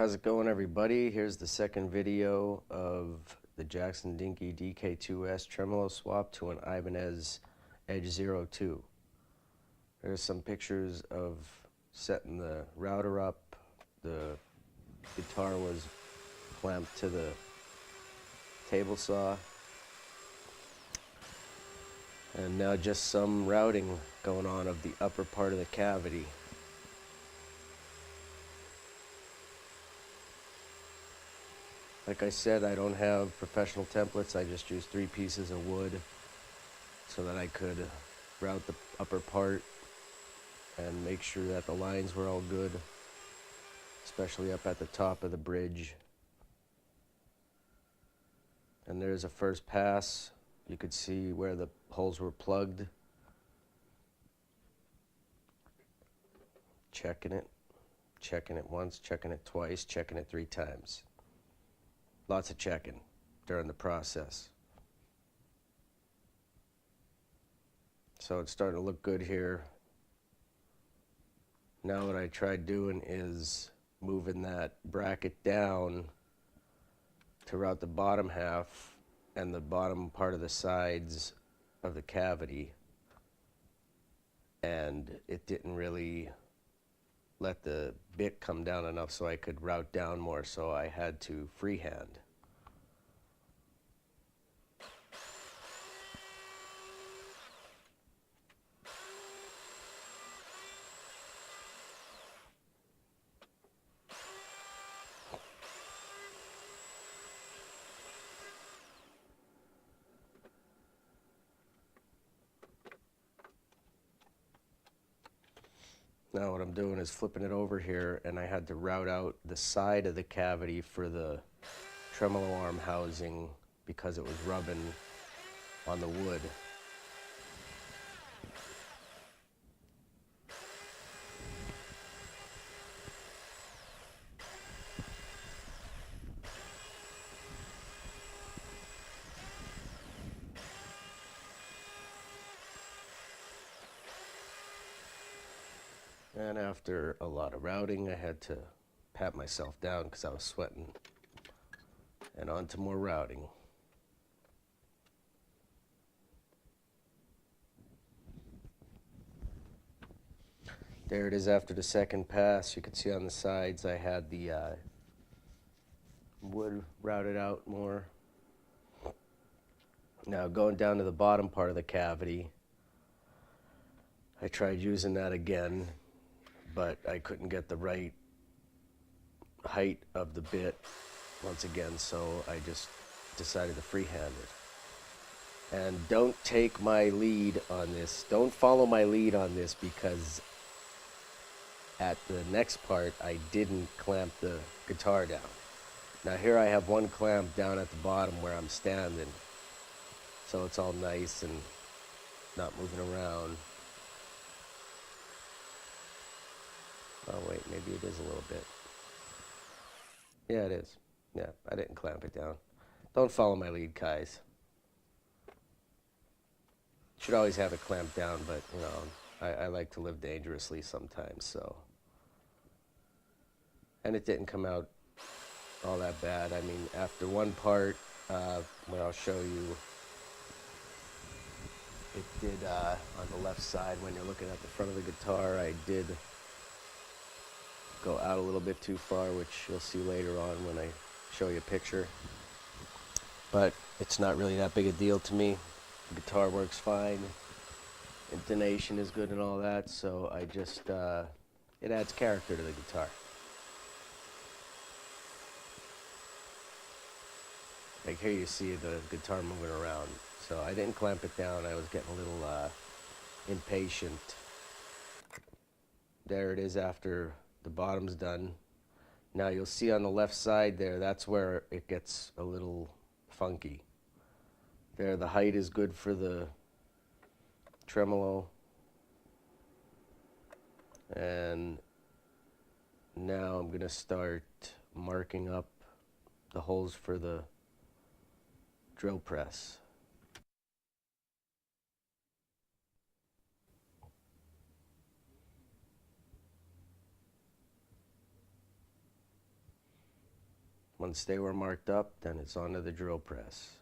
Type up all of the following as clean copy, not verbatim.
How's it going, everybody? Here's the second video of the Jackson Dinky DK2S tremolo swap to an Ibanez Edge 02. There's some pictures of setting the router up. The guitar was clamped to the table saw. And now just some routing going on of the upper part of the cavity. Like I said, I don't have professional templates. I just used 3 pieces of wood so that I could route the upper part and make sure that the lines were all good, especially up at the top of the bridge. And there's a first pass. You could see where the holes were plugged. Checking it once, checking it twice, checking it 3 times. Lots of checking during the process. So it's starting to look good here. Now what I tried doing is moving that bracket down to route the bottom half and the bottom part of the sides of the cavity. And it didn't really let the bit come down enough so I could route down more, so I had to freehand. Now what I'm doing is flipping it over here, and I had to route out the side of the cavity for the tremolo arm housing because it was rubbing on the wood. And after a lot of routing, I had to pat myself down because I was sweating. And on to more routing. There it is after the second pass. You can see on the sides I had the wood routed out more. Now going down to the bottom part of the cavity, I tried using that again, but I couldn't get the right height of the bit once again, so I just decided to freehand it. And don't take my lead on this. Don't follow my lead on this, because at the next part I didn't clamp the guitar down. Now here I have one clamp down at the bottom where I'm standing, so it's all nice and not moving around. Oh wait, maybe it is a little bit. Yeah, it is. Yeah, I didn't clamp it down. Don't follow my lead, guys. Should always have it clamped down, but you know, I like to live dangerously sometimes, so. And it didn't come out all that bad. I mean, after one part, when I'll show you, it did on the left side when you're looking at the front of the guitar, I did go out a little bit too far, which you'll see later on when I show you a picture. But it's not really that big a deal to me. The guitar works fine, intonation is good and all that, so I just, it adds character to the guitar. Like here you see the guitar moving around, so I didn't clamp it down. I was getting a little impatient. There it is after the bottom's done. Now you'll see on the left side there, that's where it gets a little funky. There, the height is good for the tremolo. And now I'm gonna start marking up the holes for the drill press. Once they were marked up, then it's onto the drill press.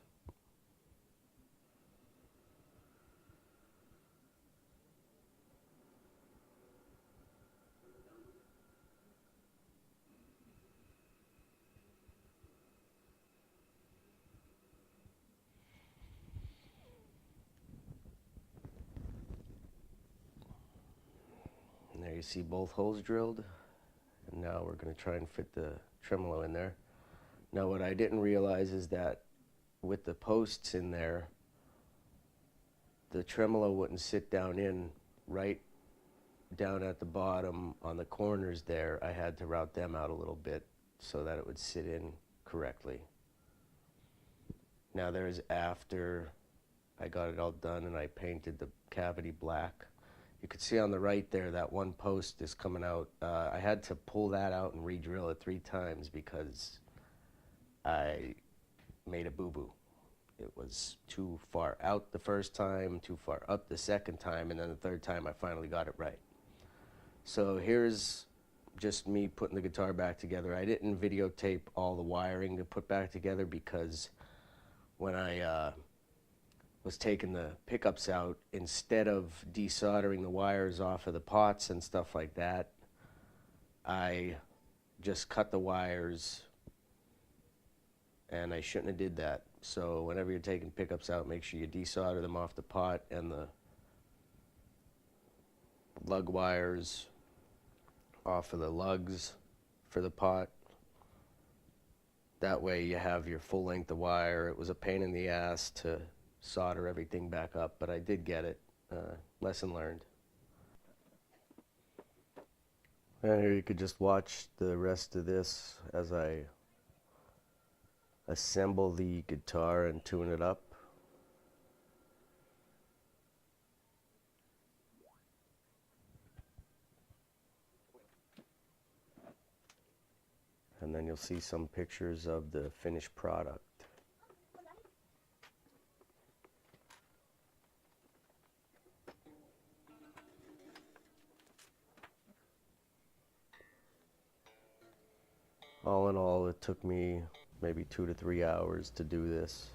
And there you see both holes drilled. And now we're going to try and fit the tremolo in there. Now what I didn't realize is that with the posts in there, the tremolo wouldn't sit down in right down at the bottom on the corners there. I had to route them out a little bit so that it would sit in correctly. Now there's after I got it all done and I painted the cavity black. You can see on the right there that one post is coming out. I had to pull that out and re-drill it 3 times because I made a boo-boo. It was too far out the first time, too far up the second time, and then the third time I finally got it right. So here's just me putting the guitar back together. I didn't videotape all the wiring to put back together because when I was taking the pickups out, instead of desoldering the wires off of the pots and stuff like that, I just cut the wires, and I shouldn't have did that. So whenever you're taking pickups out, make sure you desolder them off the pot and the lug wires off of the lugs for the pot. That way you have your full length of wire. It was a pain in the ass to solder everything back up, but I did get it. Lesson learned. And here you could just watch the rest of this as I assemble the guitar and tune it up. And then you'll see some pictures of the finished product. All in all, it took me maybe 2 to 3 hours to do this.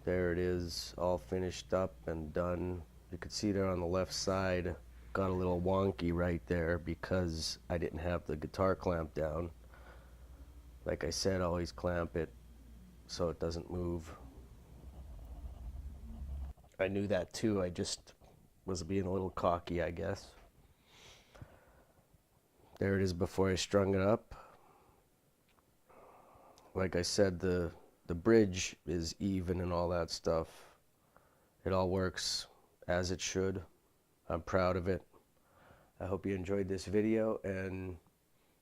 There it is, all finished up and done. You can see there on the left side, got a little wonky right there because I didn't have the guitar clamp down. Like I said, always clamp it so it doesn't move. I knew that too, I just was being a little cocky, I guess. There it is before I strung it up. Like I said, the bridge is even and all that stuff. It all works as it should. I'm proud of it. I hope you enjoyed this video, and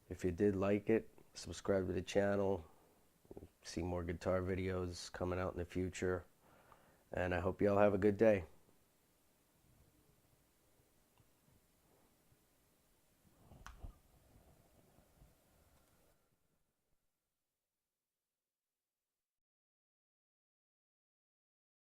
if you did like it, subscribe to the channel. See more guitar videos coming out in the future, and I hope you all have a good day.